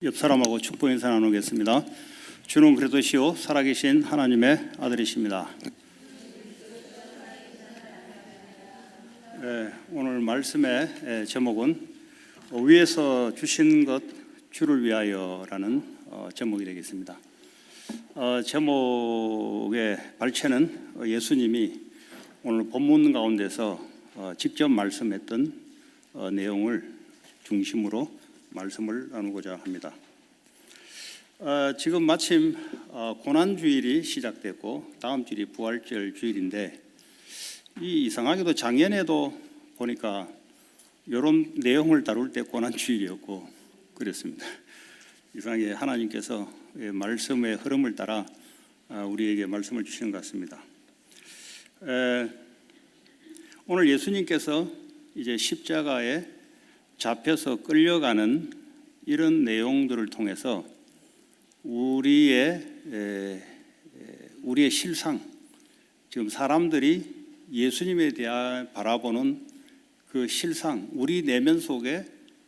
옆 사람하고 축복 인사 나누겠습니다. 주는 그리스도시요 살아계신 하나님의 아들이십니다. 오늘 말씀의 제목은 위에서 주신 것 주를 위하여라는 제목이 되겠습니다. 제목의 발췌는 예수님이 오늘 본문 가운데서 직접 말씀했던 내용을 중심으로 말씀을 나누고자 합니다. 지금 마침 고난주일이 시작됐고 다음 주일이 부활절 주일인데 이상하게도 작년에도 보니까 이런 내용을 다룰 때 고난주일이었고 그랬습니다. 이상하게 하나님께서 말씀의 흐름을 따라 우리에게 말씀을 주시는 것 같습니다. 오늘 예수님께서 이제 십자가에 잡혀서 끌려가는 이런 내용들을 통해서 우리의 실상, 지금 사람들이 예수님에 대해 바라보는 그 실상, 우리 내면 속에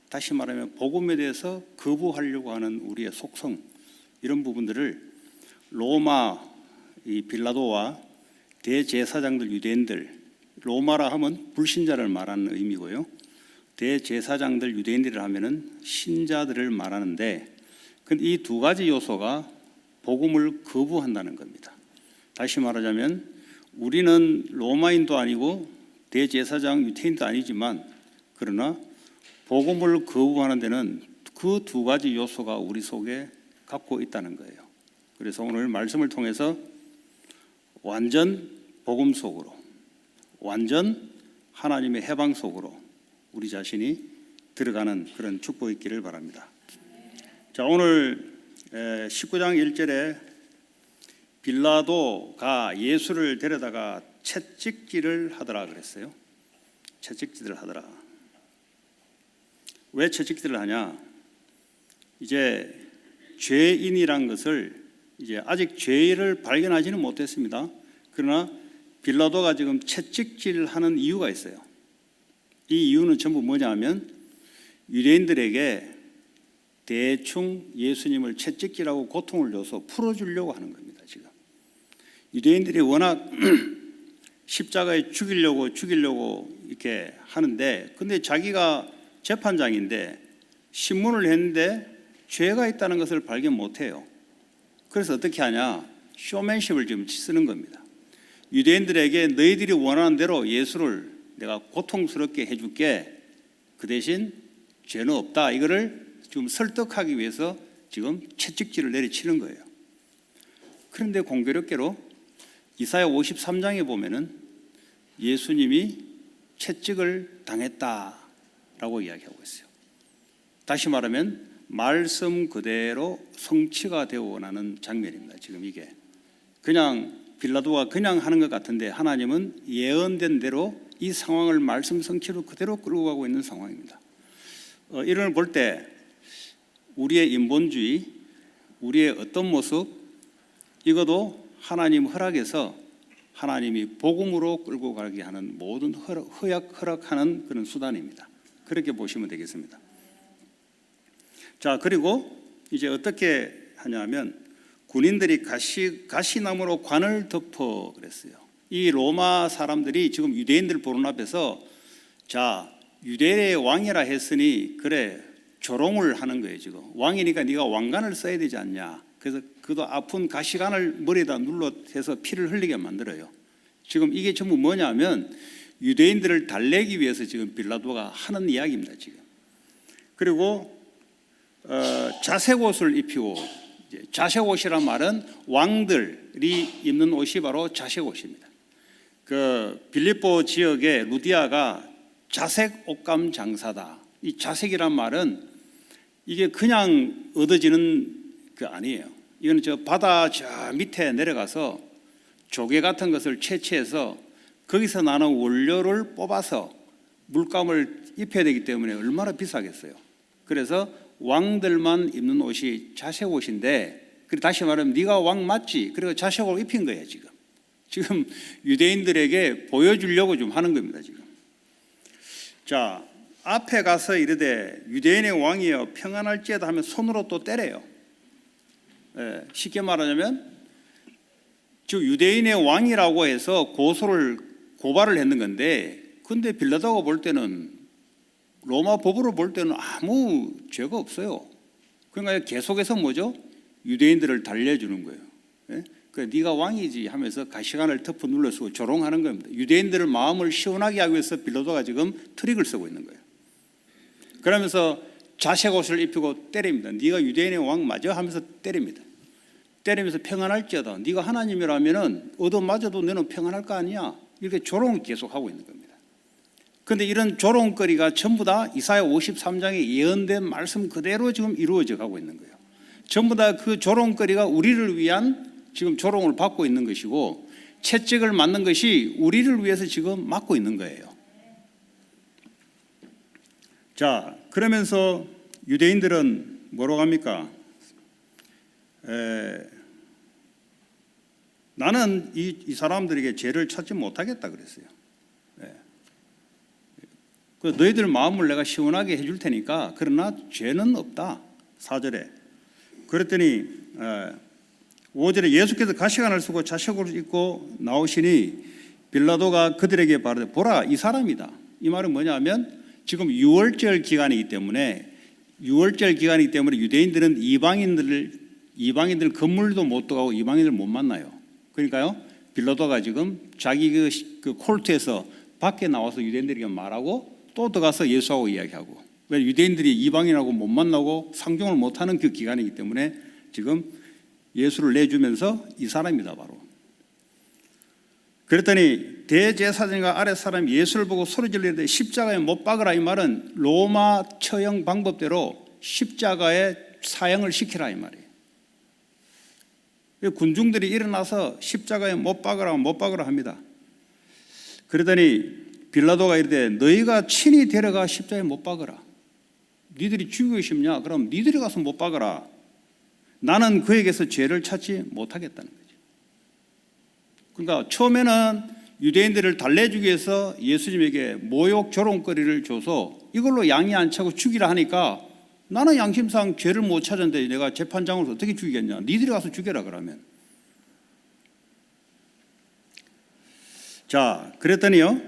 다시 말하면 복음에 대해서 거부하려고 하는 우리의 속성, 이런 부분들을 로마 이 빌라도와 대제사장들 유대인들, 로마라 하면 불신자를 말하는 의미고요. 대제사장들 유대인들을 하면은 신자들을 말하는데 이 두 가지 요소가 복음을 거부한다는 겁니다. 다시 말하자면 우리는 로마인도 아니고 대제사장 유대인도 아니지만 그러나 복음을 거부하는 데는 그 두 가지 요소가 우리 속에 갖고 있다는 거예요. 그래서 오늘 말씀을 통해서 완전 복음 속으로, 완전 하나님의 해방 속으로 우리 자신이 들어가는 그런 축복이 있기를 바랍니다. 자, 오늘 19장 1절에 빌라도가 예수를 데려다가 채찍질을 하더라 그랬어요. 채찍질을 하더라. 왜 채찍질을 하냐? 이제 죄인이란 것을 이제 아직 죄를 발견하지는 못했습니다. 그러나 빌라도가 지금 채찍질을 하는 이유가 있어요. 이 이유는 전부 뭐냐 하면 유대인들에게 대충 예수님을 채찍질하고 고통을 줘서 풀어주려고 하는 겁니다. 지금 유대인들이 워낙 십자가에 죽이려고 이렇게 하는데 근데 자기가 재판장인데 신문을 했는데 죄가 있다는 것을 발견 못해요. 그래서 어떻게 하냐? 쇼맨십을 지금 쓰는 겁니다. 유대인들에게 너희들이 원하는 대로 예수를 내가 고통스럽게 해줄게. 그 대신 죄는 없다. 이거를 지금 설득하기 위해서 지금 채찍질을 내리치는 거예요. 그런데 공교롭게로 이사야 53장에 보면은 예수님이 채찍을 당했다라고 이야기하고 있어요. 다시 말하면 말씀 그대로 성취가 되어오는 장면입니다. 지금 이게 그냥 빌라도가 그냥 하는 것 같은데 하나님은 예언된 대로 이 상황을 말씀 성취로 그대로 끌고 가고 있는 상황입니다. 이런 걸 볼 때 우리의 인본주의, 우리의 어떤 모습 이것도 하나님 허락해서 하나님이 복음으로 끌고 가게 하는 모든 허락하는 그런 수단입니다. 그렇게 보시면 되겠습니다. 자, 그리고 이제 어떻게 하냐면 군인들이 가시나무로 관을 덮어 그랬어요. 이 로마 사람들이 지금 유대인들 보는 앞에서 자, 유대의 왕이라 했으니 그래 조롱을 하는 거예요. 지금 왕이니까 네가 왕관을 써야 되지 않냐. 그래서 그도 아픈 가시관을 머리에다 눌러서 피를 흘리게 만들어요. 지금 이게 전부 뭐냐면 유대인들을 달래기 위해서 지금 빌라도가 하는 이야기입니다. 지금 그리고 자색 옷을 입히고, 자색 옷이란 말은 왕들이 입는 옷이 바로 자색 옷입니다. 그 빌립보 지역의 루디아가 자색 옷감 장사다. 이 자색이란 말은 이게 그냥 얻어지는 그 아니에요. 이거는 저 바다 저 밑에 내려가서 조개 같은 것을 채취해서 거기서 나는 원료를 뽑아서 물감을 입혀야 되기 때문에 얼마나 비싸겠어요. 그래서 왕들만 입는 옷이 자색 옷인데, 다시 말하면 네가 왕 맞지? 그리고 자색 옷을 입힌 거예요. 지금 유대인들에게 보여주려고 좀 하는 겁니다. 지금. 자, 앞에 가서 이르되 유대인의 왕이여 평안할지어다 하면 손으로 또 때려요. 예, 쉽게 말하자면 즉 유대인의 왕이라고 해서 고발을 했는 건데, 근데 빌라도가 볼 때는, 로마 법으로 볼 때는 아무 죄가 없어요. 그러니까 계속해서 뭐죠? 유대인들을 달래주는 거예요. 예? 그러니까 네가 왕이지 하면서 가시관을 터프 눌러쓰고 조롱하는 겁니다. 유대인들의 마음을 시원하게 하기 위해서 빌라도가 지금 트릭을 쓰고 있는 거예요. 그러면서 자색 옷을 입히고 때립니다. 네가 유대인의 왕 맞아? 하면서 때립니다. 때리면서 평안할지어다. 네가 하나님이라면은 얻어맞아도 너는 평안할 거 아니야. 이렇게 조롱을 계속하고 있는 겁니다. 그런데 이런 조롱거리가 전부 다 이사야 53장에 예언된 말씀 그대로 지금 이루어져 가고 있는 거예요. 전부 다 그 조롱거리가 우리를 위한 지금 조롱을 받고 있는 것이고, 채찍을 맞는 것이 우리를 위해서 지금 맞고 있는 거예요. 자, 그러면서 유대인들은 뭐라고 합니까? 나는 이 사람들에게 죄를 찾지 못하겠다 그랬어요. 너희들 마음을 내가 시원하게 해줄 테니까, 그러나 죄는 없다. 4절에. 그랬더니 5절에 예수께서 가시관을 쓰고 자색옷을 입고 나오시니 빌라도가 그들에게 말하되 보라 이 사람이다. 이 말은 뭐냐면 지금 6월절 기간이기 때문에 유대인들은 이방인들 건물도 못 들어가고 이방인들 못 만나요. 그러니까요, 빌라도가 지금 자기 그 콜트에서 밖에 나와서 유대인들에게 말하고 또 들어가서 예수하고 이야기하고, 왜 유대인들이 이방인하고 못 만나고 상종을 못하는 그 기간이기 때문에 지금 예수를 내주면서 이 사람이다 바로. 그랬더니 대제사장과 아랫 사람이 예수를 보고 소리 지르되 십자가에 못 박으라. 이 말은 로마 처형 방법대로 십자가에 사형을 시키라 이 말이에요. 군중들이 일어나서 십자가에 못 박으라 합니다. 그러더니 빌라도가 이르되 너희가 친히 데려가 십자가에 못 박으라. 니들이 죽이고 싶냐? 그럼 니들이 가서 못 박으라. 나는 그에게서 죄를 찾지 못하겠다는 거죠. 그러니까 처음에는 유대인들을 달래주기 위해서 예수님에게 모욕 조롱거리를 줘서 이걸로 양이 안 차고 죽이라 하니까, 나는 양심상 죄를 못 찾았는데 내가 재판장으로서 어떻게 죽이겠냐? 니들이 가서 죽여라 그러면. 자, 그랬더니요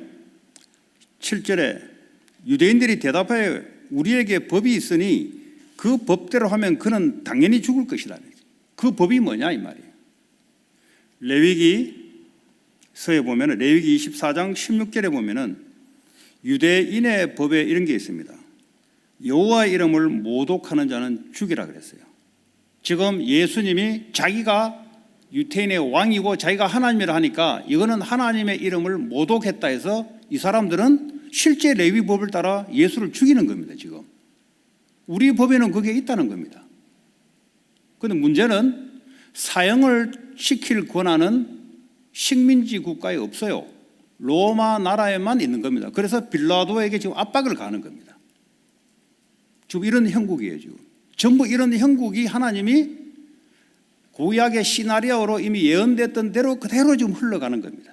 7절에 유대인들이 대답하여 우리에게 법이 있으니 그 법대로 하면 그는 당연히 죽을 것이다. 그 법이 뭐냐 이 말이에요. 레위기서에 보면, 레위기 24장 16절에 보면은 유대인의 법에 이런 게 있습니다. 여호와 이름을 모독하는 자는 죽이라 그랬어요. 지금 예수님이 자기가 유대인의 왕이고 자기가 하나님이라 하니까 이거는 하나님의 이름을 모독했다 해서 이 사람들은 실제 레위법을 따라 예수를 죽이는 겁니다. 지금 우리 법에는 그게 있다는 겁니다. 그런데 문제는 사형을 시킬 권한은 식민지 국가에 없어요. 로마 나라에만 있는 겁니다. 그래서 빌라도에게 지금 압박을 가하는 겁니다. 지금 이런 형국이에요. 지금 전부 이런 형국이 하나님이 구약의 시나리오로 이미 예언됐던 대로 그대로 지금 흘러가는 겁니다.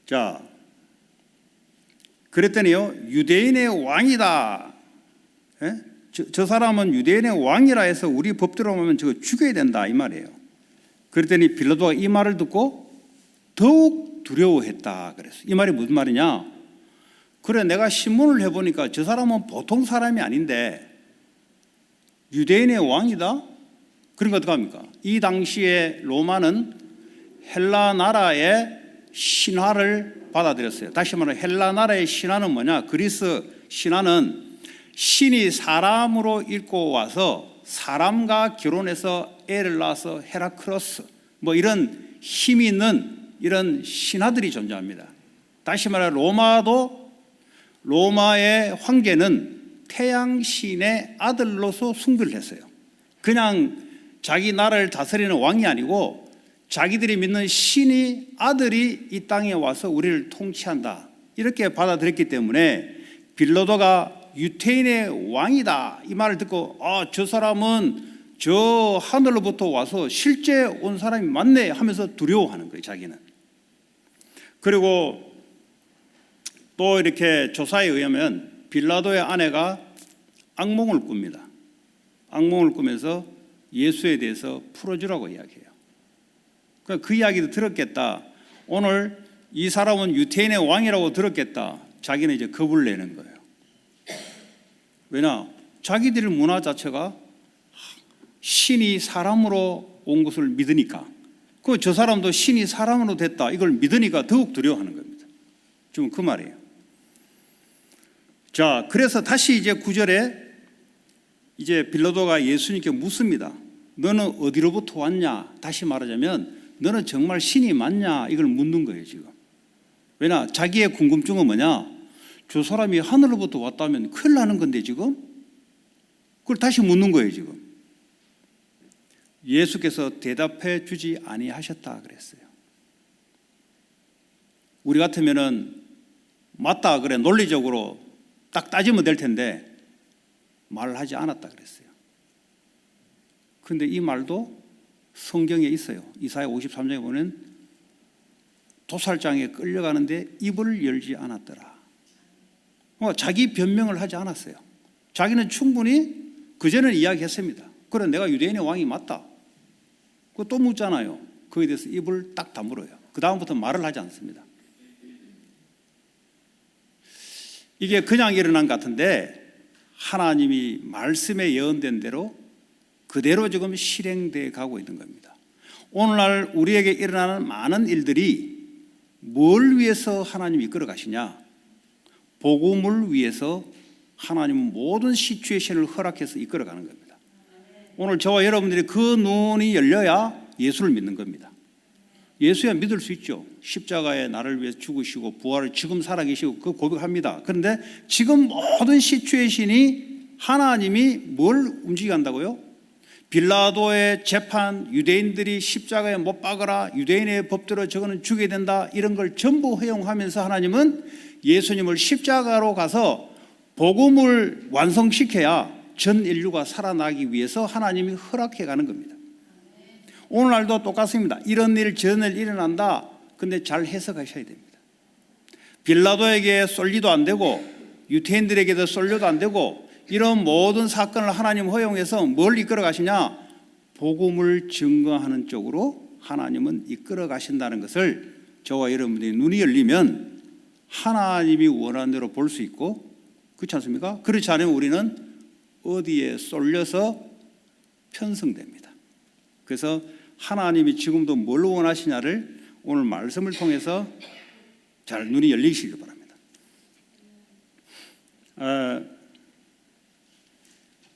자, 그랬더니요 유대인의 왕이다. 저 사람은 유대인의 왕이라 해서 우리 법대로 하면 저거 죽여야 된다 이 말이에요. 그랬더니 빌라도가 이 말을 듣고 더욱 두려워했다 그랬어요. 이 말이 무슨 말이냐? 그래, 내가 신문을 해보니까 저 사람은 보통 사람이 아닌데 유대인의 왕이다? 그러니까 어떡합니까? 이 당시에 로마는 헬라 나라의 신화를 받아들였어요. 다시 말하면 헬라 나라의 신화는 뭐냐? 그리스 신화는 신이 사람으로 입고 와서 사람과 결혼해서 애를 낳아서 헤라크로스 뭐 이런 힘이 있는 이런 신화들이 존재합니다. 다시 말해 로마의 황제는 태양신의 아들로서 숭배를 했어요. 그냥 자기 나라를 다스리는 왕이 아니고 자기들이 믿는 신이 아들이 이 땅에 와서 우리를 통치한다 이렇게 받아들였기 때문에 빌라도가 유대인의 왕이다 이 말을 듣고 저 사람은 저 하늘로부터 와서 실제 온 사람이 맞네 하면서 두려워하는 거예요. 자기는. 그리고 또 이렇게 조사에 의하면 빌라도의 아내가 악몽을 꿉니다. 악몽을 꾸면서 예수에 대해서 풀어주라고 이야기해요. 그 이야기도 들었겠다. 오늘 이 사람은 유태인의 왕이라고 들었겠다. 자기는 이제 겁을 내는 거예요. 왜냐? 자기들의 문화 자체가 신이 사람으로 온 것을 믿으니까, 저 사람도 신이 사람으로 됐다 이걸 믿으니까 더욱 두려워하는 겁니다. 지금 그 말이에요. 자, 그래서 다시 이제 9절에 이제 빌라도가 예수님께 묻습니다. 너는 어디로부터 왔냐? 다시 말하자면 너는 정말 신이 맞냐? 이걸 묻는 거예요 지금. 왜냐? 자기의 궁금증은 뭐냐? 저 사람이 하늘로부터 왔다면 큰일 나는 건데 지금? 그걸 다시 묻는 거예요 지금. 예수께서 대답해 주지 아니하셨다 그랬어요. 우리 같으면은 맞다 그래 논리적으로 딱 따지면 될 텐데 말을 하지 않았다 그랬어요. 그런데 이 말도 성경에 있어요. 이사야 53장에 보면 도살장에 끌려가는데 입을 열지 않았더라. 자기 변명을 하지 않았어요. 자기는 충분히 그전에 이야기했습니다. 그래 내가 유대인의 왕이 맞다. 그거 또 묻잖아요. 거기에 대해서 입을 딱 다물어요. 그 다음부터 말을 하지 않습니다. 이게 그냥 일어난 것 같은데 하나님이 말씀에 예언된 대로 그대로 지금 실행되어 가고 있는 겁니다. 오늘날 우리에게 일어나는 많은 일들이 뭘 위해서 하나님이 이끌어 가시냐? 복음을 위해서 하나님은 모든 시츄에이션을 허락해서 이끌어 가는 겁니다. 오늘 저와 여러분들이 그 눈이 열려야 예수를 믿는 겁니다. 예수야 믿을 수 있죠. 십자가에 나를 위해 죽으시고 부활을 지금 살아계시고 그 고백합니다. 그런데 지금 모든 시츄에이션이 하나님이 뭘 움직이게 한다고요? 빌라도의 재판, 유대인들이 십자가에 못 박으라, 유대인의 법대로 저거는 죽여야 된다, 이런 걸 전부 허용하면서 하나님은 예수님을 십자가로 가서 복음을 완성시켜야 전 인류가 살아나기 위해서 하나님이 허락해 가는 겁니다. 오늘날도 똑같습니다. 이런 일 저런 일 일어난다. 근데 잘 해석하셔야 됩니다. 빌라도에게 쏠리도 안 되고 유태인들에게도 쏠려도 안 되고 이런 모든 사건을 하나님 허용해서 뭘 이끌어 가시냐? 복음을 증거하는 쪽으로 하나님은 이끌어 가신다는 것을 저와 여러분들이 눈이 열리면 하나님이 원하는 대로 볼 수 있고, 그렇지 않습니까? 그렇지 않으면 우리는 어디에 쏠려서 편성됩니다. 그래서 하나님이 지금도 뭘 원하시냐를 오늘 말씀을 통해서 잘 눈이 열리시길 바랍니다.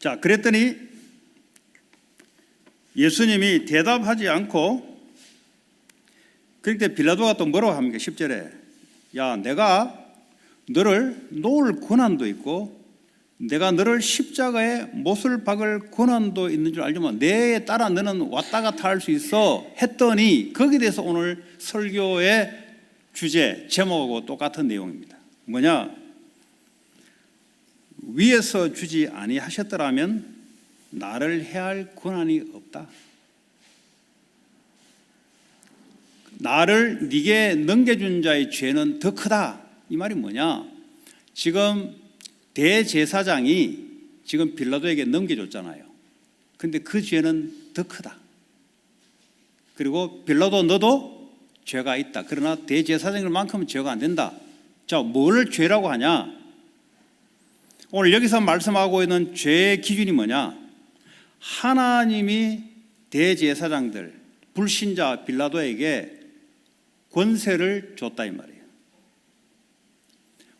자, 그랬더니 예수님이 대답하지 않고, 그러니까 빌라도가 또 뭐라고 합니까? 10절에 야, 내가 너를 놓을 권한도 있고 내가 너를 십자가에 못을 박을 권한도 있는 줄 알지만 내에 따라 너는 왔다 갔다 할 수 있어 했더니, 거기에 대해서 오늘 설교의 주제 제목하고 똑같은 내용입니다. 뭐냐? 위에서 주지 아니하셨더라면 나를 해할 권한이 없다. 나를 네게 넘겨준 자의 죄는 더 크다. 이 말이 뭐냐? 지금 대제사장이 지금 빌라도에게 넘겨줬잖아요. 근데 그 죄는 더 크다. 그리고 빌라도 너도 죄가 있다. 그러나 대제사장만큼은 죄가 안 된다. 자, 뭘 죄라고 하냐? 오늘 여기서 말씀하고 있는 죄의 기준이 뭐냐? 하나님이 대제사장들, 불신자 빌라도에게 권세를 줬다 이 말이에요.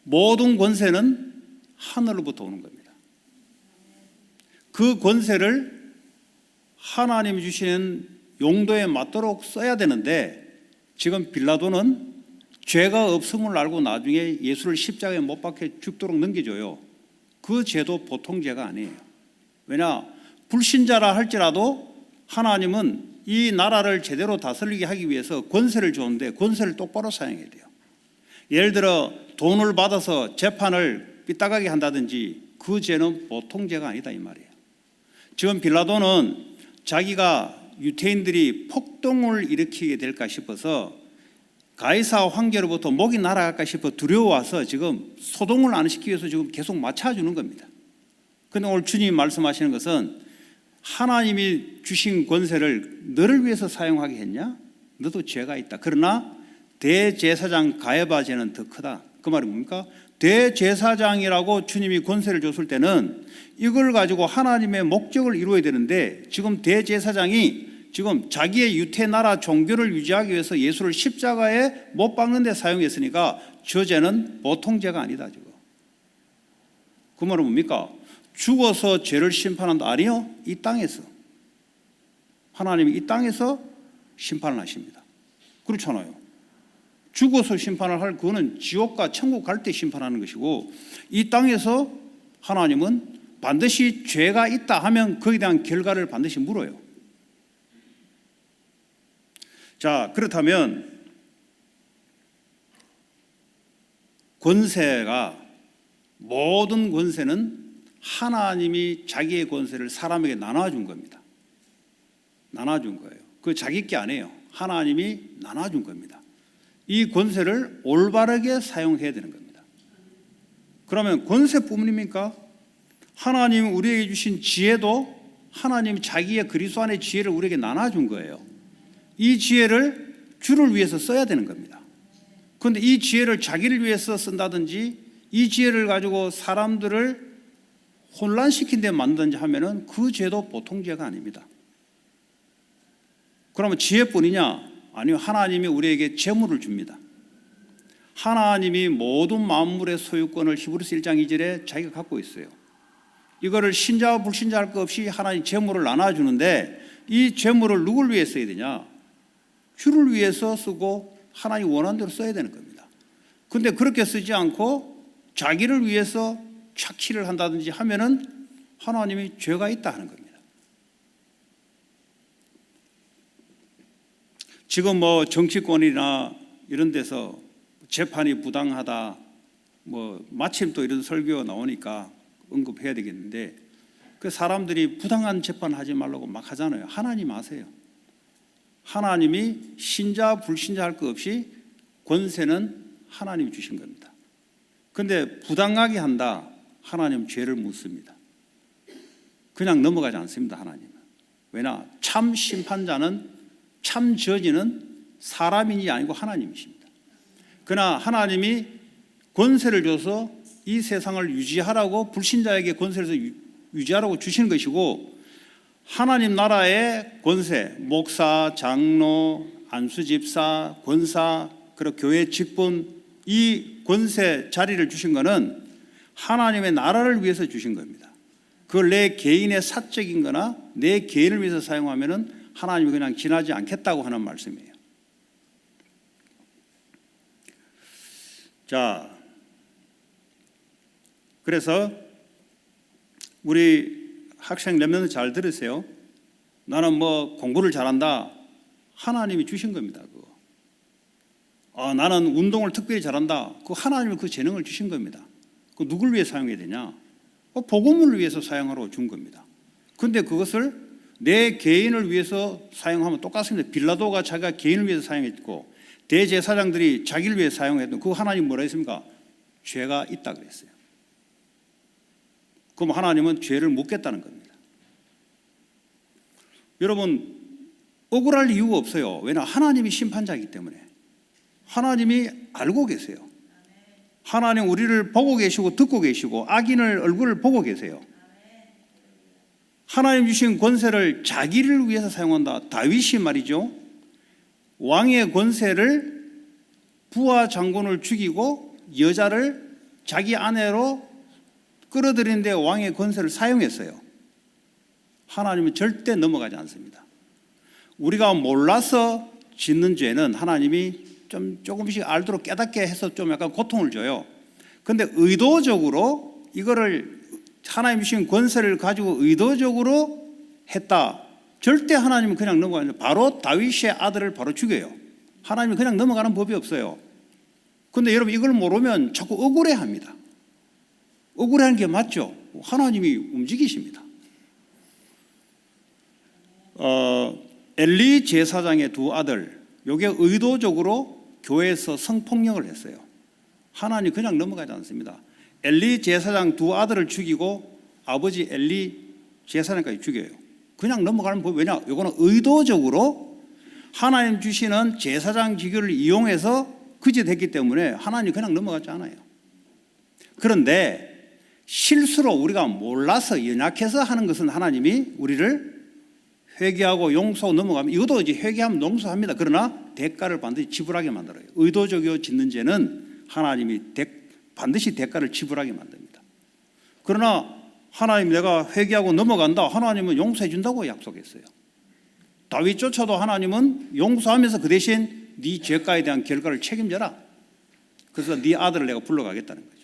모든 권세는 하늘로부터 오는 겁니다. 그 권세를 하나님이 주시는 용도에 맞도록 써야 되는데 지금 빌라도는 죄가 없음을 알고 나중에 예수를 십자가에 못 박혀 죽도록 넘겨줘요. 그 죄도 보통 죄가 아니에요. 왜냐? 불신자라 할지라도 하나님은 이 나라를 제대로 다스리게 하기 위해서 권세를 주는데 권세를 똑바로 사용해야 돼요. 예를 들어 돈을 받아서 재판을 삐딱하게 한다든지 그 죄는 보통 죄가 아니다 이 말이에요. 지금 빌라도는 자기가 유태인들이 폭동을 일으키게 될까 싶어서 가이사 황제로부터 목이 날아갈까 싶어 두려워와서 지금 소동을 안 시키기 위해서 지금 계속 맞춰주는 겁니다. 그런데 오늘 주님이 말씀하시는 것은 하나님이 주신 권세를 너를 위해서 사용하게 했냐? 너도 죄가 있다. 그러나 대제사장 가야바 죄는 더 크다. 그 말이 뭡니까? 대제사장이라고 주님이 권세를 줬을 때는 이걸 가지고 하나님의 목적을 이루어야 되는데 지금 대제사장이 지금 자기의 유태 나라 종교를 유지하기 위해서 예수를 십자가에 못 박는 데 사용했으니까 저 죄는 보통 죄가 아니다. 지금. 그 말은 뭡니까? 죽어서 죄를 심판한다. 아니요. 이 땅에서. 하나님이 이 땅에서 심판을 하십니다. 그렇잖아요. 죽어서 심판을 할 그거는 지옥과 천국 갈 때 심판하는 것이고 이 땅에서 하나님은 반드시 죄가 있다 하면 거기에 대한 결과를 반드시 물어요. 자, 그렇다면 권세가 모든 권세는 하나님이 자기의 권세를 사람에게 나눠준 겁니다. 나눠준 거예요. 그 자기 게 아니에요. 하나님이 나눠준 겁니다. 이 권세를 올바르게 사용해야 되는 겁니다. 그러면 권세뿐입니까? 하나님 우리에게 주신 지혜도 하나님 자기의 그리스도 안의 지혜를 우리에게 나눠준 거예요. 이 지혜를 주를 위해서 써야 되는 겁니다. 그런데 이 지혜를 자기를 위해서 쓴다든지 이 지혜를 가지고 사람들을 혼란시킨 데 만든지 하면은 그 죄도 보통 죄가 아닙니다. 그러면 지혜뿐이냐? 아니요. 하나님이 우리에게 재물을 줍니다. 하나님이 모든 만물의 소유권을 히브리서 1장 2절에 자기가 갖고 있어요. 이거를 신자와 불신자 할 것 없이 하나님 재물을 나눠주는데 이 재물을 누굴 위해 써야 되냐? 주를 위해서 쓰고 하나님 원하는 대로 써야 되는 겁니다. 그런데 그렇게 쓰지 않고 자기를 위해서 착취를 한다든지 하면은 하나님이 죄가 있다 하는 겁니다. 지금 뭐 정치권이나 이런 데서 재판이 부당하다, 뭐 마침 또 이런 설교가 나오니까 언급해야 되겠는데 그 사람들이 부당한 재판 하지 말라고 막 하잖아요. 하나님 아세요. 하나님이 신자 불신자 할 것 없이 권세는 하나님이 주신 겁니다. 그런데 부당하게 한다. 하나님 죄를 묻습니다. 그냥 넘어가지 않습니다. 하나님은. 왜냐? 참 심판자는 참 저지는 사람인지 아니고 하나님이십니다. 그러나 하나님이 권세를 줘서 이 세상을 유지하라고 불신자에게 권세를 유지하라고 주신 것이고 하나님 나라의 권세, 목사, 장로, 안수집사, 권사, 그리고 교회 직분 이 권세 자리를 주신 것은 하나님의 나라를 위해서 주신 겁니다. 그걸 내 개인의 사적인 거나 내 개인을 위해서 사용하면은 하나님이 그냥 지나지 않겠다고 하는 말씀이에요. 자, 그래서 우리 학생 랩런트 잘 들으세요. 나는 뭐 공부를 잘한다. 하나님이 주신 겁니다. 그거. 나는 운동을 특별히 잘한다. 그 하나님이 그 재능을 주신 겁니다. 그 누굴 위해 사용해야 되냐? 복음을 위해서 사용하라고 준 겁니다. 그런데 그것을 내 개인을 위해서 사용하면 똑같습니다. 빌라도가 자기가 개인을 위해서 사용했고 대제사장들이 자기를 위해 사용했던 그 하나님 뭐라 했습니까? 죄가 있다 그랬어요. 그럼 하나님은 죄를 묻겠다는 겁니다. 여러분 억울할 이유가 없어요. 왜냐? 하나님이 심판자이기 때문에. 하나님이 알고 계세요. 하나님 우리를 보고 계시고 듣고 계시고 악인을 얼굴을 보고 계세요. 하나님 주신 권세를 자기를 위해서 사용한다. 다윗이 말이죠. 왕의 권세를 부하 장군을 죽이고 여자를 자기 아내로 끌어들이는데 왕의 권세를 사용했어요. 하나님은 절대 넘어가지 않습니다. 우리가 몰라서 짓는 죄는 하나님이 조금씩 알도록 깨닫게 해서 좀 약간 고통을 줘요. 그런데 의도적으로 이거를 하나님 주신 권세를 가지고 의도적으로 했다. 절대 하나님은 그냥 넘어가지 않아요. 바로 다윗의 아들을 바로 죽여요. 하나님이 그냥 넘어가는 법이 없어요. 그런데 여러분 이걸 모르면 자꾸 억울해합니다. 억울해하는 게 맞죠? 하나님이 움직이십니다. 엘리 제사장의 두 아들, 이게 의도적으로 교회에서 성폭력을 했어요. 하나님 그냥 넘어가지 않습니다. 엘리 제사장 두 아들을 죽이고 아버지 엘리 제사장까지 죽여요. 그냥 넘어가는 법. 왜냐? 이거는 의도적으로 하나님 주시는 제사장 직위를 이용해서 그짓했기 때문에 하나님 그냥 넘어가지 않아요. 그런데 실수로 우리가 몰라서 연약해서 하는 것은 하나님이 우리를 회개하고 용서하고 넘어가면, 이것도 이제 회개하면 용서합니다. 그러나 대가를 반드시 지불하게 만들어요. 의도적으로 짓는 죄는 하나님이 반드시 대가를 지불하게 만듭니다. 그러나 하나님 내가 회개하고 넘어간다, 하나님은 용서해 준다고 약속했어요. 다윗조차도 하나님은 용서하면서 그 대신 네 죄가에 대한 결과를 책임져라. 그래서 네 아들을 내가 불러가겠다는 거죠.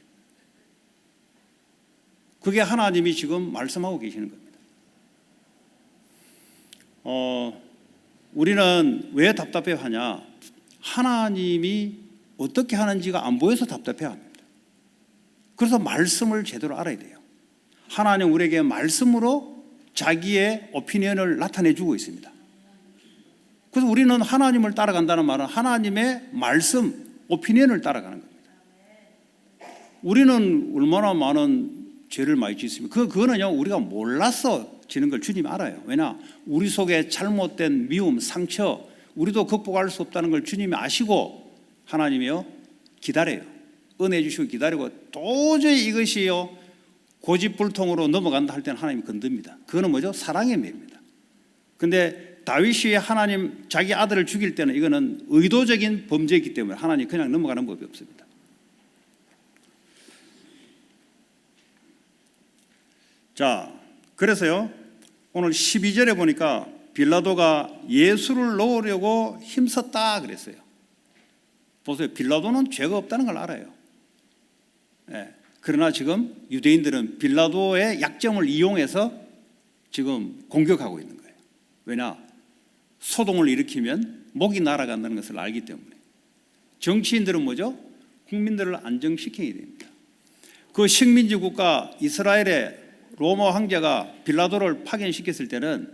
그게 하나님이 지금 말씀하고 계시는 겁니다. 우리는 왜 답답해하냐? 하나님이 어떻게 하는지가 안 보여서 답답해합니다. 그래서 말씀을 제대로 알아야 돼요. 하나님 우리에게 말씀으로 자기의 오피니언을 나타내 주고 있습니다. 그래서 우리는 하나님을 따라간다는 말은 하나님의 말씀, 오피니언을 따라가는 겁니다. 우리는 얼마나 많은 죄를 많이 짓습니까? 그거는요, 우리가 몰라서 지는 걸 주님이 알아요. 왜냐? 우리 속에 잘못된 미움, 상처, 우리도 극복할 수 없다는 걸 주님이 아시고 하나님이요, 기다려요. 은혜 주시고 기다리고 도저히 이것이요, 고집불통으로 넘어간다 할 때는 하나님이 건듭니다. 그거는 뭐죠? 사랑의 매입니다. 근데 다윗이 하나님 자기 아들을 죽일 때는 이거는 의도적인 범죄이기 때문에 하나님 그냥 넘어가는 법이 없습니다. 자, 그래서요, 오늘 12절에 보니까 빌라도가 예수를 놓으려고 힘썼다 그랬어요. 보세요. 빌라도는 죄가 없다는 걸 알아요. 예. 그러나 지금 유대인들은 빌라도의 약점을 이용해서 지금 공격하고 있는 거예요. 왜냐? 소동을 일으키면 목이 날아간다는 것을 알기 때문에. 정치인들은 뭐죠? 국민들을 안정시켜야 됩니다. 그 식민지 국가 이스라엘의 로마 황제가 빌라도를 파견시켰을 때는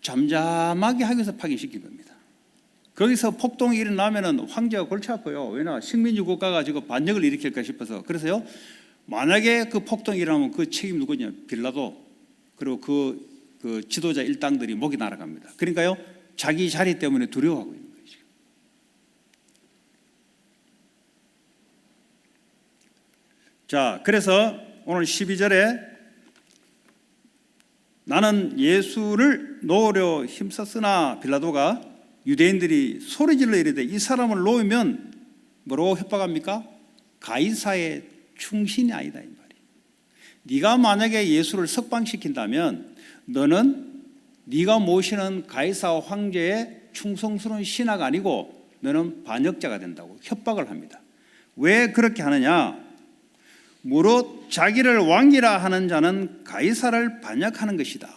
잠잠하게 하기 위해서 파견시킨 겁니다. 거기서 폭동이 일어나면 황제가 골치 아파요. 왜냐? 식민지 국가가 지금 반역을 일으킬까 싶어서. 그래서요, 만약에 그 폭동이 일어나면 그 책임 누구냐? 빌라도, 그리고 그 지도자 일당들이 목이 날아갑니다. 그러니까요, 자기 자리 때문에 두려워하고 있는 거예요. 지금. 자, 그래서 오늘 12절에 나는 예수를 놓으려 힘썼으나 빌라도가 유대인들이 소리질러 이르되 이 사람을 놓으면 뭐라고 협박합니까? 가이사의 충신이 아니다 이 말이에요. 네가 만약에 예수를 석방시킨다면 너는 네가 모시는 가이사 황제의 충성스러운 신하가 아니고 너는 반역자가 된다고 협박을 합니다. 왜 그렇게 하느냐? 무릇 자기를 왕이라 하는 자는 가이사를 반역하는 것이다.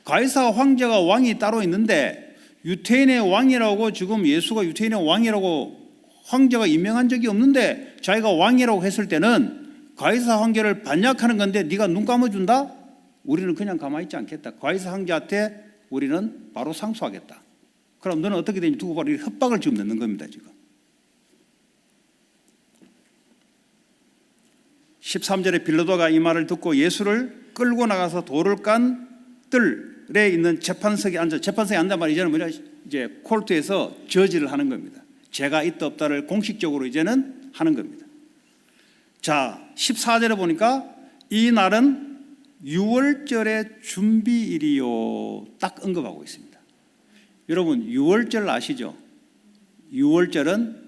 가이사 황제가 왕이 따로 있는데 유태인의 왕이라고, 지금 예수가 유태인의 왕이라고 황제가 임명한 적이 없는데 자기가 왕이라고 했을 때는 가이사 황제를 반역하는 건데 네가 눈 감아준다? 우리는 그냥 가만히 있지 않겠다. 가이사 황제한테 우리는 바로 상소하겠다. 그럼 너는 어떻게 되니 두고 바로 협박을 지금 넣는 겁니다. 지금 13절에 빌라도가 이 말을 듣고 예수를 끌고 나가서 돌을 깐 뜰에 있는 재판석에 앉아, 재판석에 앉단 말이 이제는 뭐냐, 이제 콜트에서 저지를 하는 겁니다. 죄가 있다 없다를 공식적으로 이제는 하는 겁니다. 자, 14절에 보니까 이 날은 유월절의 준비일이요, 딱 언급하고 있습니다. 여러분, 유월절 아시죠? 유월절은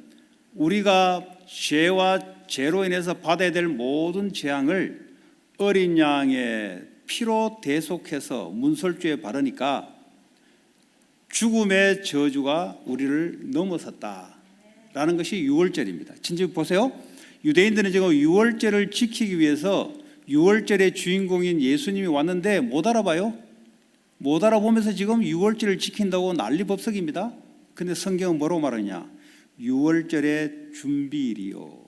우리가 죄와 죄로 인해서 받아야 될 모든 재앙을 어린 양의 피로 대속해서 문설주에 바르니까 죽음의 저주가 우리를 넘어섰다라는 것이 유월절입니다. 진짜 보세요. 유대인들은 지금 유월절을 지키기 위해서 유월절의 주인공인 예수님이 왔는데 못 알아봐요. 못 알아보면서 지금 유월절을 지킨다고 난리법석입니다. 근데 성경은 뭐라고 말하냐? 유월절의 준비일이요.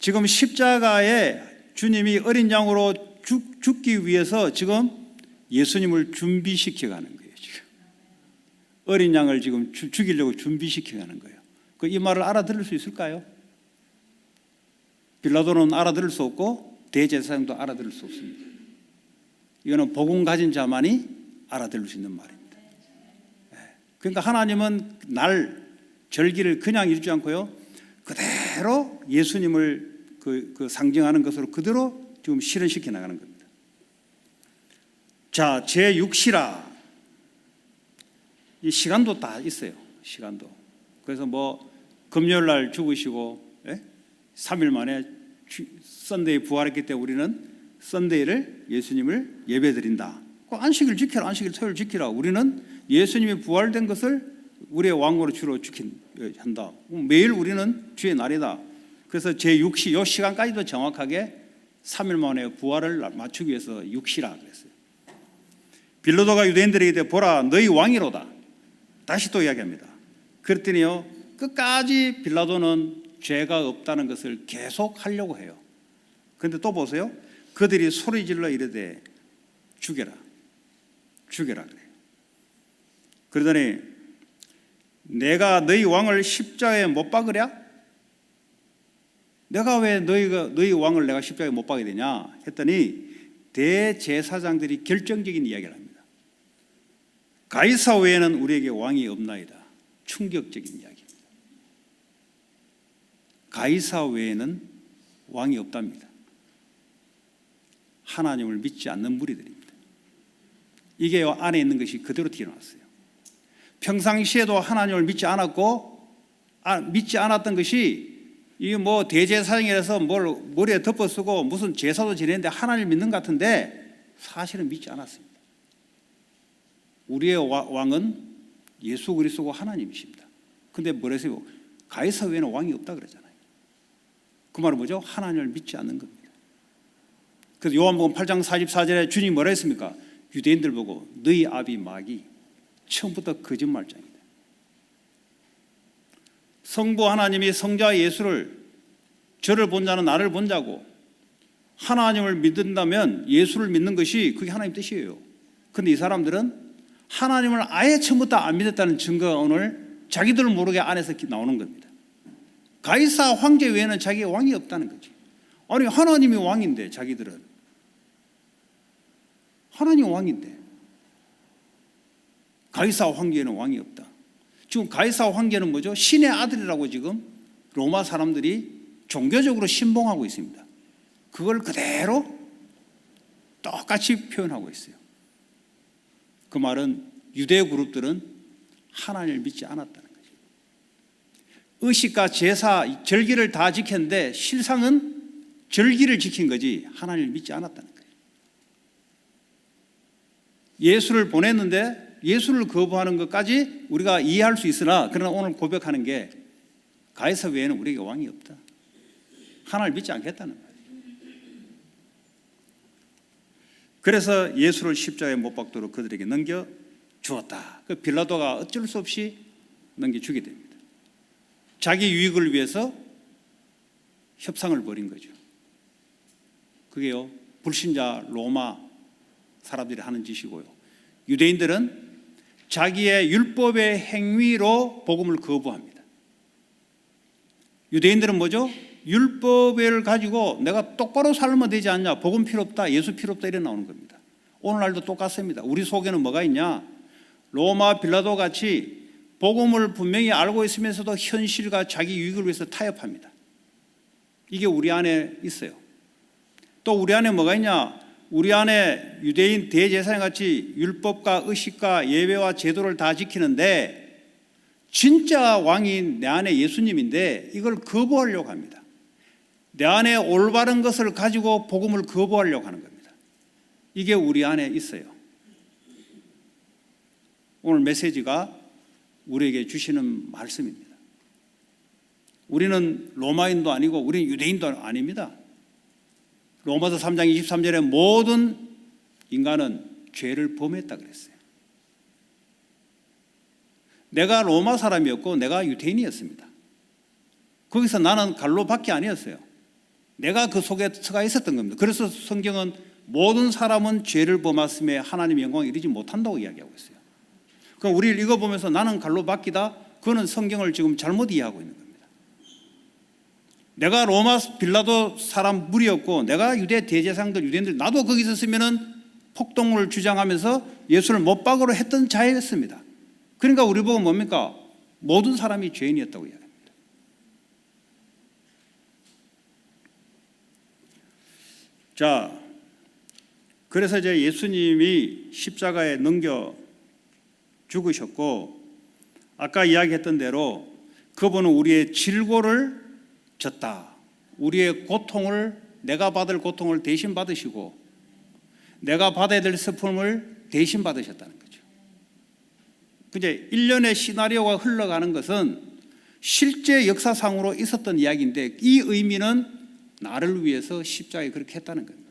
지금 십자가에 주님이 어린 양으로 죽기 위해서 지금 예수님을 준비시켜 가는 거예요. 지금 어린 양을 지금 죽이려고 준비시켜 가는 거예요. 이 말을 알아들을 수 있을까요? 빌라도는 알아들을 수 없고 대제사장도 알아들을 수 없습니다. 이거는 복음 가진 자만이 알아들을 수 있는 말입니다. 그러니까 하나님은 날 절기를 그냥 잃지 않고요, 그대로 예수님을 그 상징하는 것으로 그대로 지금 실현시켜 나가는 겁니다. 자, 제6시라. 이 시간도 다 있어요. 시간도. 그래서 뭐 금요일 날 죽으시고 3일 만에 썬데이 부활했기 때문에 우리는 썬데이를 예수님을 예배드린다. 안식일 지켜라. 안식일 토요일 지키라. 우리는 예수님이 부활된 것을 우리의 왕으로 주로 한다. 매일 우리는 주의 날이다. 그래서 제6시 요 시간까지도 정확하게 3일 만에 부활을 맞추기 위해서 6시라 그랬어요. 빌라도가 유대인들에게 대해 보라 너희 왕이로다. 다시 또 이야기합니다. 그랬더니요 끝까지 빌라도는 죄가 없다는 것을 계속 하려고 해요. 그런데 또 보세요. 그들이 소리질러 이르되 죽여라. 죽여라 그래요. 그러더니 내가 너희 왕을 십자가에 못 박으랴? 내가 왜 너희 왕을 내가 십자가에 못 박게 되냐 했더니 대제사장들이 결정적인 이야기를 합니다. 가이사 외에는 우리에게 왕이 없나이다. 충격적인 이야기입니다. 가이사 외에는 왕이 없답니다. 하나님을 믿지 않는 무리들입니다. 이게 안에 있는 것이 그대로 튀어나왔어요. 평상시에도 하나님을 믿지 않았고 믿지 않았던 것이 이 뭐 대제사장이라서 뭘 머리에 덮어쓰고 무슨 제사도 지내는데 하나님을 믿는 것 같은데 사실은 믿지 않았습니다. 우리의 왕은 예수 그리스도고 하나님이십니다. 근데 뭐래서요? 가이사 외에는 왕이 없다 그러잖아요. 그 말은 뭐죠? 하나님을 믿지 않는 겁니다. 그래서 요한복음 8장 44절에 주님이 뭐라 했습니까? 유대인들 보고 너희 아비 마귀 처음부터 거짓말장이다. 성부 하나님이 성자 예수를 저를 본 자는 나를 본 자고 하나님을 믿는다면 예수를 믿는 것이 그게 하나님 뜻이에요. 그런데 이 사람들은 하나님을 아예 처음부터 안 믿었다는 증거가 오늘 자기들 모르게 안에서 나오는 겁니다. 가이사 황제 외에는 자기가 왕이 없다는 거지. 아니 하나님이 왕인데 자기들은 하나님 왕인데 가이사 황제는 왕이 없다. 지금 가이사 황제는 뭐죠? 신의 아들이라고 지금 로마 사람들이 종교적으로 신봉하고 있습니다. 그걸 그대로 똑같이 표현하고 있어요. 그 말은 유대 그룹들은 하나님을 믿지 않았다는 거죠. 의식과 제사, 절기를 다 지켰는데 실상은 절기를 지킨 거지 하나님을 믿지 않았다는 거예요. 예수를 보냈는데 예수를 거부하는 것까지 우리가 이해할 수 있으나 그러나 오늘 고백하는 게 가이사 외에는 우리에게 왕이 없다. 하나님을 믿지 않겠다는 거예요. 그래서 예수를 십자가에 못 박도록 그들에게 넘겨 주었다. 그 빌라도가 어쩔 수 없이 넘겨주게 됩니다. 자기 유익을 위해서 협상을 벌인 거죠. 그게요 불신자 로마 사람들이 하는 짓이고요. 유대인들은 자기의 율법의 행위로 복음을 거부합니다. 유대인들은 뭐죠? 율법을 가지고 내가 똑바로 살면 되지 않냐, 복음 필요 없다, 예수 필요 없다 이래 나오는 겁니다. 오늘날도 똑같습니다. 우리 속에는 뭐가 있냐? 로마 빌라도 같이 복음을 분명히 알고 있으면서도 현실과 자기 유익을 위해서 타협합니다. 이게 우리 안에 있어요. 또 우리 안에 뭐가 있냐? 우리 안에 유대인 대제사장 같이 율법과 의식과 예배와 제도를 다 지키는데 진짜 왕이 내 안에 예수님인데 이걸 거부하려고 합니다. 내 안에 올바른 것을 가지고 복음을 거부하려고 하는 겁니다. 이게 우리 안에 있어요. 오늘 메시지가 우리에게 주시는 말씀입니다. 우리는 로마인도 아니고 우리는 유대인도 아닙니다. 로마서 3장 23절에 모든 인간은 죄를 범했다 그랬어요. 내가 로마 사람이었고 내가 유대인이었습니다. 거기서 나는 갈로밖에 아니었어요. 내가 그 속에 들어가 있었던 겁니다. 그래서 성경은 모든 사람은 죄를 범했음에 하나님의 영광에 이르지 못한다고 이야기하고 있어요. 그럼 우리를 읽어보면서 나는 갈로밖이다. 그거는 성경을 지금 잘못 이해하고 있는 겁니다. 내가 로마 빌라도 사람 무리였고 내가 유대 대제사장들 유대인들 나도 거기 있었으면은 폭동을 주장하면서 예수를 못 박으러 했던 자였습니다. 그러니까 우리 보고 뭡니까? 모든 사람이 죄인이었다고 이야기합니다. 자, 그래서 이제 예수님이 십자가에 넘겨 죽으셨고 아까 이야기했던 대로 그분은 우리의 질고를 졌다. 우리의 고통을 내가 받을 고통을 대신 받으시고 내가 받아야 될 슬픔을 대신 받으셨다는 거죠. 이제 일련의 시나리오가 흘러가는 것은 실제 역사상으로 있었던 이야기인데 이 의미는 나를 위해서 십자가에 그렇게 했다는 겁니다.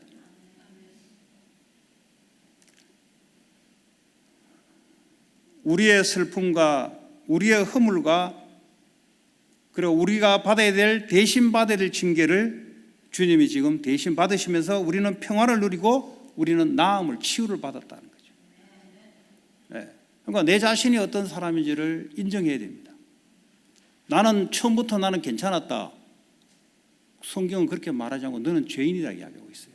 우리의 슬픔과 우리의 허물과 그리고 우리가 받아야 될 대신 받아야 될 징계를 주님이 지금 대신 받으시면서 우리는 평화를 누리고 우리는 나음을 치유를 받았다는 거죠. 네. 그러니까 내 자신이 어떤 사람인지를 인정해야 됩니다. 나는 처음부터 나는 괜찮았다. 성경은 그렇게 말하지 않고 너는 죄인이다 이야기하고 있어요.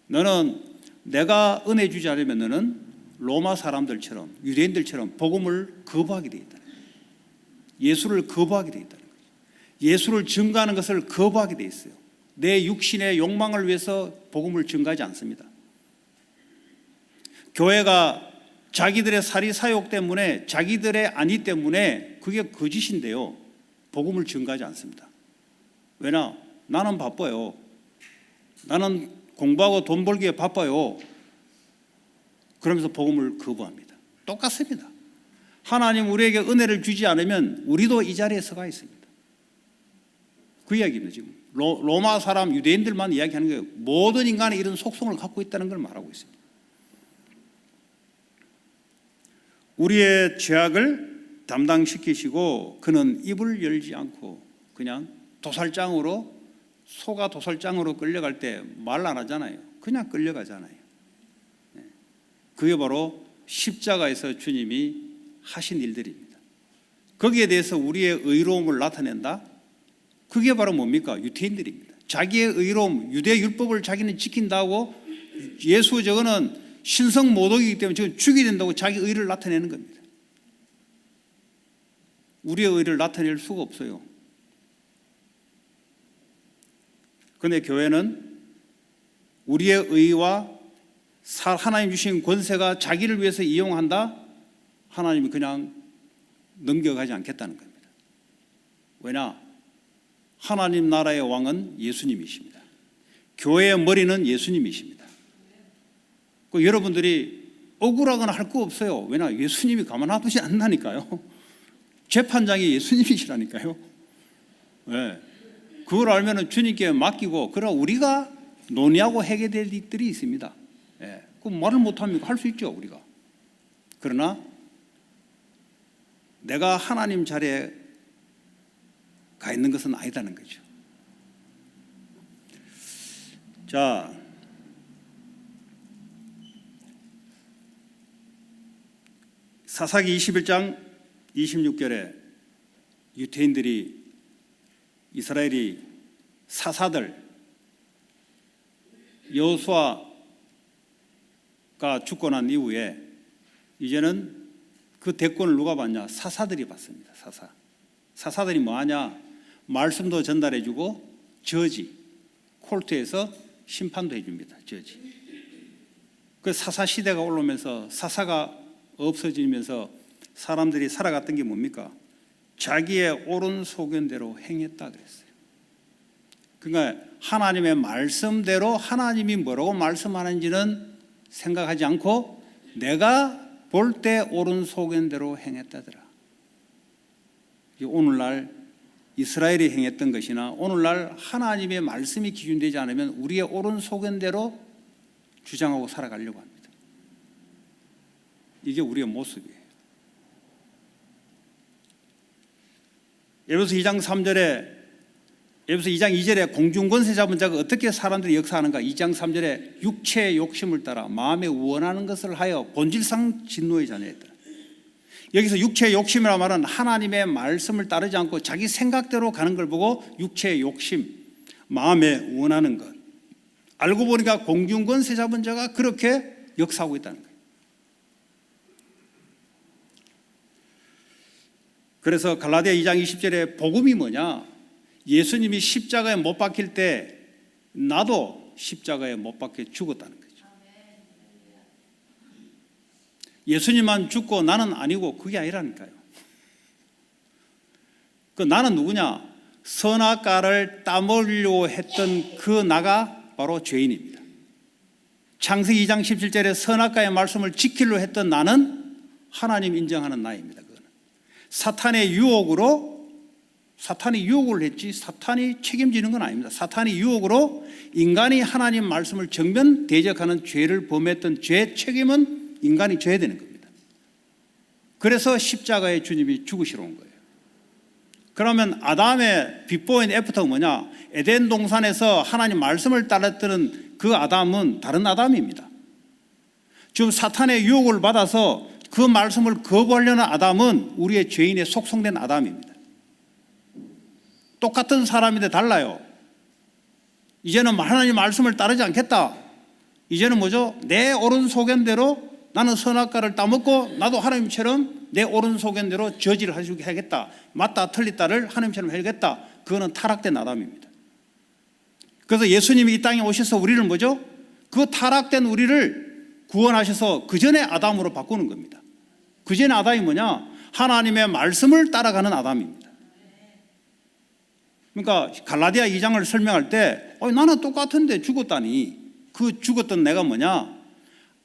너는 내가 은혜 주지 않으면 너는 로마 사람들처럼 유대인들처럼 복음을 거부하게 돼 있다. 예수를 거부하게 돼 있다는 거죠. 예수를 증거하는 것을 거부하게 돼 있어요. 내 육신의 욕망을 위해서 복음을 증거하지 않습니다. 교회가 자기들의 사리사욕 때문에 자기들의 안위 때문에 그게 거짓인데요. 복음을 증거하지 않습니다. 왜냐? 나는 바빠요. 나는 공부하고 돈 벌기에 바빠요. 그러면서 복음을 거부합니다. 똑같습니다. 하나님 우리에게 은혜를 주지 않으면 우리도 이 자리에 서가 있습니다. 그 이야기입니다. 지금 로마 사람 유대인들만 이야기하는 거예요. 모든 인간이 이런 속성을 갖고 있다는 걸 말하고 있습니다. 우리의 죄악을 담당시키시고 그는 입을 열지 않고 그냥 도살장으로 소가 도살장으로 끌려갈 때 말 안 하잖아요. 그냥 끌려가잖아요. 그게 바로 십자가에서 주님이 하신 일들입니다. 거기에 대해서 우리의 의로움을 나타낸다. 그게 바로 뭡니까? 유대인들입니다. 자기의 의로움, 유대 율법을 자기는 지킨다고 예수 저거는 신성 모독이기 때문에 저건 죽여야 된다고 자기 의를 나타내는 겁니다. 우리의 의를 나타낼 수가 없어요. 그런데 교회는 우리의 의와 하나님 주신 권세가 자기를 위해서 이용한다? 하나님이 그냥 넘겨가지 않겠다는 겁니다. 왜냐? 하나님 나라의 왕은 예수님이십니다. 교회의 머리는 예수님이십니다. 여러분들이 억울하거나 할 거 없어요. 왜냐? 예수님이 가만두지 않나니까요. 재판장이 예수님이시라니까요. 네. 그걸 알면 주님께 맡기고 그러나 우리가 논의하고 해결될 일들이 있습니다. 네. 그 말을 못하면 할 수 있죠 우리가. 그러나 내가 하나님 자리에 가 있는 것은 아니다는 거죠. 자, 사사기 21장 26절에 유대인들이 이스라엘이 사사들 여호수아가 죽고 난 이후에 이제는 그 대권을 누가 받냐? 사사들이 받습니다. 사사들이 뭐하냐? 말씀도 전달해주고 저지 콜트에서 심판도 해줍니다. 저지. 그 사사 시대가 올라오면서 사사가 없어지면서 사람들이 살아갔던 게 뭡니까? 자기의 옳은 소견대로 행했다 그랬어요. 그러니까 하나님의 말씀대로 하나님이 뭐라고 말씀하는지는 생각하지 않고 내가 볼 때 옳은 소견대로 행했다더라. 오늘날 이스라엘이 행했던 것이나 오늘날 하나님의 말씀이 기준되지 않으면 우리의 옳은 소견대로 주장하고 살아가려고 합니다. 이게 우리의 모습이에요. 에베소 2장 3절에 에베소 2장 2절에 공중권세 잡은 자가 어떻게 사람들이 역사하는가? 2장 3절에 육체의 욕심을 따라 마음에 원하는 것을 하여 본질상 진노의 자녀였다. 여기서 육체의 욕심이라 말은 하나님의 말씀을 따르지 않고 자기 생각대로 가는 걸 보고 육체의 욕심, 마음에 원하는 것. 알고 보니까 공중권세 잡은 자가 그렇게 역사하고 있다는 거예요. 그래서 갈라디아 2장 20절에 복음이 뭐냐? 예수님이 십자가에 못 박힐 때 나도 십자가에 못 박혀 죽었다는 거죠. 예수님만 죽고 나는 아니고 그게 아니라니까요. 그 나는 누구냐? 선악과를 따먹으려고 했던 그 나가 바로 죄인입니다. 창세기 2장 17절에 선악과의 말씀을 지키려 했던 나는 하나님 인정하는 나입니다. 그거는 사탄의 유혹을 했지 사탄이 책임지는 건 아닙니다. 사탄의 유혹으로 인간이 하나님 말씀을 정면 대적하는 죄를 범했던 죄 책임은 인간이 져야 되는 겁니다. 그래서 십자가에 주님이 죽으시러 온 거예요. 그러면 아담의 비포 앤 애프터가 뭐냐? 에덴 동산에서 하나님 말씀을 따랐던 그 아담은 다른 아담입니다. 지금 사탄의 유혹을 받아서 그 말씀을 거부하려는 아담은 우리의 죄인의 속성된 아담입니다. 똑같은 사람인데 달라요. 이제는 하나님 말씀을 따르지 않겠다. 이제는 뭐죠? 내 옳은 소견대로 나는 선악과를 따먹고 나도 하나님처럼 내 옳은 소견대로 저지를 하겠다. 맞다 틀리다를 하나님처럼 해야겠다. 그거는 타락된 아담입니다. 그래서 예수님이 이 땅에 오셔서 우리를 뭐죠? 그 타락된 우리를 구원하셔서 그 전에 아담으로 바꾸는 겁니다. 그 전에 아담이 뭐냐? 하나님의 말씀을 따라가는 아담입니다. 그러니까 갈라디아 2장을 설명할 때 나는 똑같은데 죽었다니, 그 죽었던 내가 뭐냐?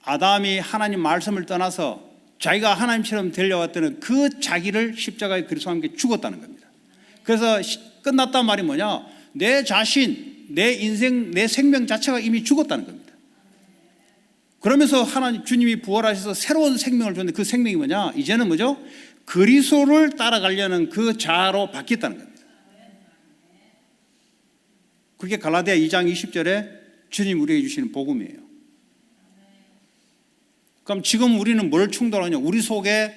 아담이 하나님 말씀을 떠나서 자기가 하나님처럼 되려왔다는 그 자기를 십자가에 그리스도와 함께 죽었다는 겁니다. 그래서 끝났단 말이 뭐냐? 내 자신, 내 인생, 내 생명 자체가 이미 죽었다는 겁니다. 그러면서 하나님 주님이 부활하셔서 새로운 생명을 줬는데 그 생명이 뭐냐? 이제는 뭐죠? 그리스도를 따라가려는 그 자아로 바뀌었다는 겁니다. 그게 갈라디아 2장 20절에 주님 우리에게 주시는 복음이에요. 그럼 지금 우리는 뭘 충돌하냐? 우리 속에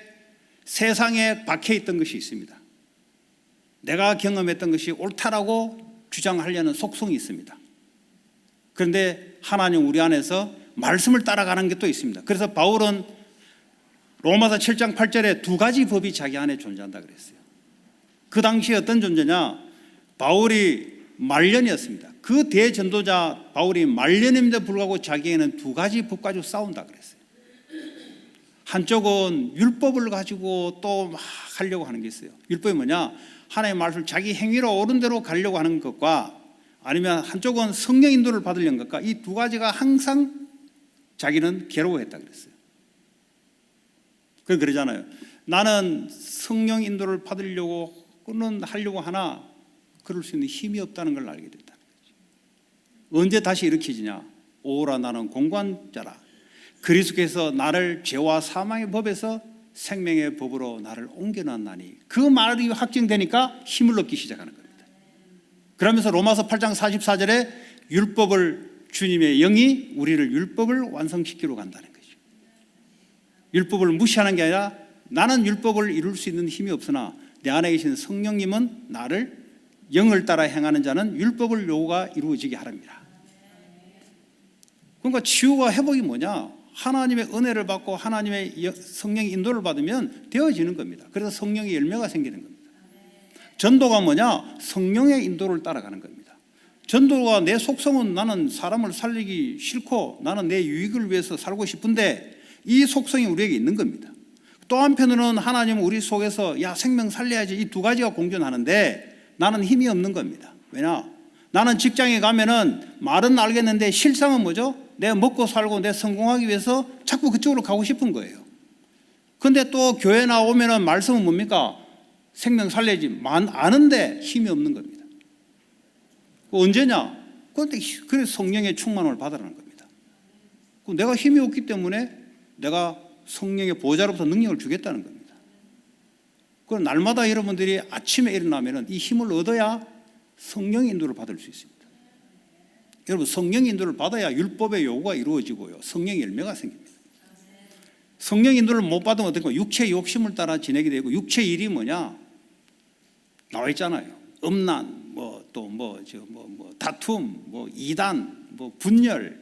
세상에 박혀있던 것이 있습니다. 내가 경험했던 것이 옳다라고 주장하려는 속성이 있습니다. 그런데 하나님 우리 안에서 말씀을 따라가는 게 또 있습니다. 그래서 바울은 로마서 7장 8절에 두 가지 법이 자기 안에 존재한다 그랬어요. 그 당시에 어떤 존재냐? 바울이 말년이었습니다. 그 대전도자 바울이 말년임에도 불구하고 자기에는 두 가지 법 가지고 싸운다 그랬어요. 한쪽은 율법을 가지고 또 막 하려고 하는 게 있어요. 율법이 뭐냐? 하나님의 말씀을 자기 행위로 옳은 대로 가려고 하는 것과 아니면 한쪽은 성령 인도를 받으려는 것과 이 두 가지가 항상 자기는 괴로워했다 그랬어요. 그러잖아요. 나는 성령 인도를 받으려고는 하려고 하나 그럴 수 있는 힘이 없다는 걸 알게 됐다는 거죠. 언제 다시 일으키지냐? 오라 나는 공고한자라. 그리스도께서 나를 죄와 사망의 법에서 생명의 법으로 나를 옮겨놨나니, 그 말이 확증되니까 힘을 얻기 시작하는 겁니다. 그러면서 로마서 8장 44절에 율법을, 주님의 영이 우리를 율법을 완성시키러 간다는 거죠. 율법을 무시하는 게 아니라 나는 율법을 이룰 수 있는 힘이 없으나 내 안에 계신 성령님은 나를 영을 따라 행하는 자는 율법을 요구가 이루어지게 하랍니다. 그러니까 치유와 회복이 뭐냐? 하나님의 은혜를 받고 하나님의 성령의 인도를 받으면 되어지는 겁니다. 그래서 성령의 열매가 생기는 겁니다. 전도가 뭐냐? 성령의 인도를 따라가는 겁니다. 전도가 내 속성은 나는 사람을 살리기 싫고 나는 내 유익을 위해서 살고 싶은데 이 속성이 우리에게 있는 겁니다. 또 한편으로는 하나님은 우리 속에서 야 생명 살려야지, 이 두 가지가 공존하는데 나는 힘이 없는 겁니다. 왜냐? 나는 직장에 가면은 말은 알겠는데 실상은 뭐죠? 내가 먹고 살고 내 성공하기 위해서 자꾸 그쪽으로 가고 싶은 거예요. 근데 또 교회 나오면은 말씀은 뭡니까? 생명 살려야지 아는데 힘이 없는 겁니다. 언제냐? 그래서 성령의 충만을 받으라는 겁니다. 내가 힘이 없기 때문에 내가 성령의 보좌로부터 능력을 주겠다는 겁니다. 그럼 날마다 여러분들이 아침에 일어나면은 이 힘을 얻어야 성령의 인도를 받을 수 있습니다. 여러분 성령의 인도를 받아야 율법의 요구가 이루어지고요, 성령의 열매가 생깁니다. 성령 인도를 못 받으면 어떨까? 육체의 욕심을 따라 지내게 되고, 육체의 일이 뭐냐? 나와 있잖아요. 음란, 다툼, 이단, 분열,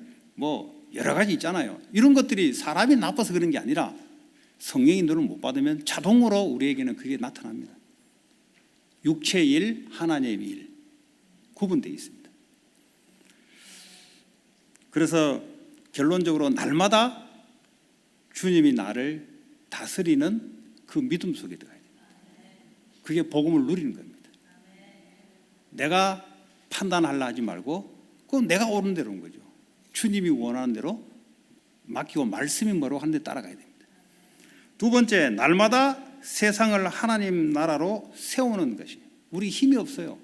여러 가지 있잖아요. 이런 것들이 사람이 나빠서 그런 게 아니라 성령 인도를 못 받으면 자동으로 우리에게는 그게 나타납니다. 육체의 일, 하나님의 일 구분되어 있습니다. 그래서 결론적으로 날마다 주님이 나를 다스리는 그 믿음 속에 들어가야 됩니다. 그게 복음을 누리는 겁니다. 내가 판단하려 하지 말고 그건 내가 옳은 대로인 거죠. 주님이 원하는 대로 맡기고 말씀이 뭐라고 하는데 따라가야 됩니다. 두 번째, 날마다 세상을 하나님 나라로 세우는 것이. 우리 힘이 없어요.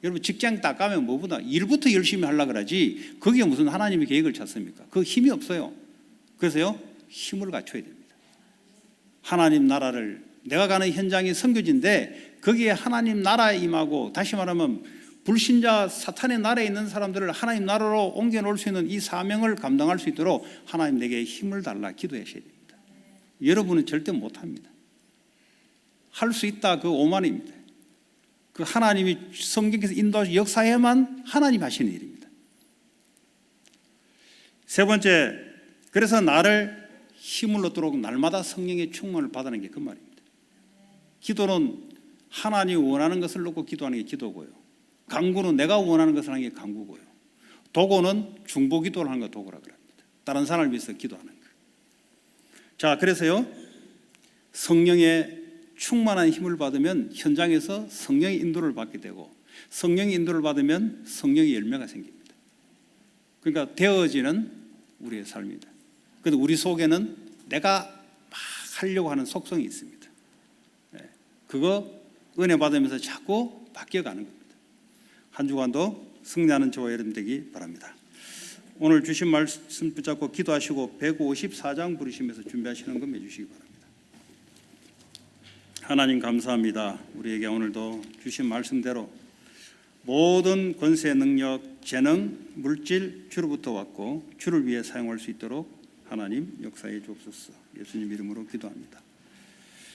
여러분 직장 딱 가면 뭐보다 일부터 열심히 하려고 그러지 거기에 무슨 하나님의 계획을 찾습니까? 그 힘이 없어요. 그래서요, 힘을 갖춰야 됩니다. 하나님 나라를, 내가 가는 현장이 선교지인데 거기에 하나님 나라에 임하고, 다시 말하면 불신자 사탄의 나라에 있는 사람들을 하나님 나라로 옮겨놓을 수 있는 이 사명을 감당할 수 있도록 하나님 내게 힘을 달라 기도하셔야 됩니다. 여러분은 절대 못합니다. 할 수 있다, 그 오만입니다. 그 하나님이 성경에서 인도하시 역사에만 하나님 하시는 일입니다. 세 번째, 그래서 나를 힘을 얻도록 날마다 성령의 충만을 받는 게 그 말입니다. 기도는 하나님이 원하는 것을 놓고 기도하는 게 기도고요. 간구는 내가 원하는 것을 하는 게 간구고요. 도고는 중보기도를 하는 거 도고라고 합니다. 다른 사람을 위해서 기도하는 거. 자, 그래서요, 성령의 충만한 힘을 받으면 현장에서 성령의 인도를 받게 되고, 성령의 인도를 받으면 성령의 열매가 생깁니다. 그러니까 되어지는 우리의 삶입니다. 그런데 우리 속에는 내가 막 하려고 하는 속성이 있습니다. 그거 은혜 받으면서 자꾸 바뀌어가는 겁니다. 한 주간도 승리하는 저와 여러분 되기 바랍니다. 오늘 주신 말씀 붙잡고 기도하시고 154장 부르시면서 준비하시는 것 해주시기 바랍니다. 하나님 감사합니다. 우리에게 오늘도 주신 말씀대로 모든 권세, 능력, 재능, 물질 주로부터 왔고 주를 위해 사용할 수 있도록 하나님 역사해 주옵소서. 예수님 이름으로 기도합니다.